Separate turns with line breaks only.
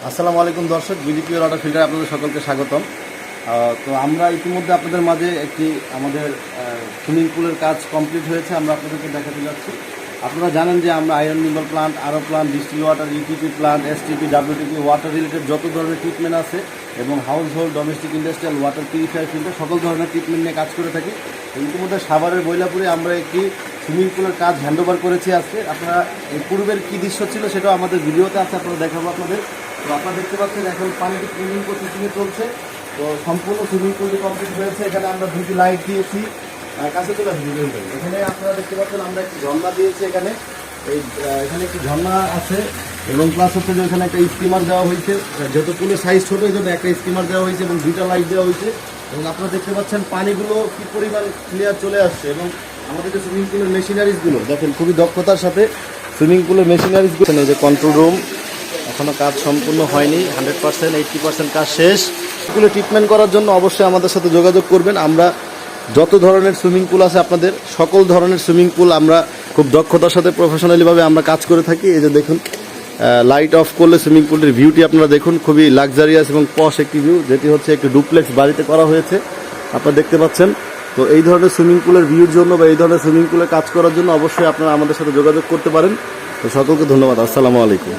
আসসালামু আলাইকুম দর্শক, বিডিপিওর ওয়াটার ফিল্টার আপনাদের সকলকে স্বাগতম। তো আমরা ইতিমধ্যে আপনাদের মাঝে একটি আমাদের সুইমিং পুলের কাজ কমপ্লিট হয়েছে, আমরা আপনাদেরকে দেখাতে যাচ্ছি। আপনারা জানেন যে আমরা আয়রন নিউমাল প্লান্ট, আরও plant, distil water, ETP plant, STP, ডাব্লিউটিপি, water related যত ধরনের ট্রিটমেন্ট আছে এবং house hold, domestic, industrial water purifier filter সকল ধরনের ট্রিটমেন্ট নিয়ে কাজ করে থাকি। ইতিমধ্যে সাভারের বৈলাপুরে আমরা একটি সুইমিং পুলের কাজ হ্যান্ডওভার করেছি আজকে। আপনারা এই পূর্বের কী দৃশ্য ছিল সেটাও আমাদের ভিডিওতে আছে, আপনারা দেখাবো আপনাদের। তো আপনারা দেখতে পাচ্ছেন এখন পানিটি ক্লিনিং প্রসেসিংয়ে চলছে। তো সম্পূর্ণ সুইমিং পুলটি কমপ্লিট হয়েছে। এখানে আমরা দুটি লাইট দিয়েছি, কাছে চলে আসবে। এখানে আপনারা দেখতে পাচ্ছেন আমরা একটি ঝর্ণা দিয়েছি। এখানে একটি ঝর্ণা আছে এবং প্লাস হচ্ছে যে এখানে একটা স্টিমার দেওয়া হয়েছে। যেহেতু পুলের সাইজ ছোটো, এই জন্য একটা স্টিমার দেওয়া হয়েছে এবং দুইটা লাইট দেওয়া হয়েছে। এবং আপনারা দেখতে পাচ্ছেন পানিগুলো কী পরিমাণ ক্লিয়ার চলে আসছে। এবং আমাদের যে সুইমিং পুলের মেশিনারিজগুলো দেখেন খুবই দক্ষতার সাথে সুইমিং পুলের মেশিনারিজগুলো, এই যে কন্ট্রোল রুম এখনও কাজ সম্পূর্ণ হয়নি, 100%, 80% কাজ শেষ। এগুলো ট্রিটমেন্ট করার জন্য অবশ্যই আমাদের সাথে যোগাযোগ করবেন। আমরা যত ধরনের সুইমিং পুল আছে আপনাদের সকল ধরনের সুইমিং পুল আমরা খুব দক্ষতার সাথে প্রফেশনালিভাবে আমরা কাজ করে থাকি। এই যে দেখুন, লাইট অফ করলে সুইমিং পুলের ভিউটি আপনারা দেখুন, খুবই লাক্সারিয়াস এবং পশ একটি ভিউ, যেটি হচ্ছে একটি ডুপ্লেক্স বাড়িতে করা হয়েছে, আপনারা দেখতে পাচ্ছেন। তো এই ধরনের সুইমিং পুলের ভিউর জন্য বা এই ধরনের সুইমিং পুলে কাজ করার জন্য অবশ্যই আপনারা আমাদের সাথে যোগাযোগ করতে পারেন। তো সকলকে ধন্যবাদ। আসসালামু আলাইকুম।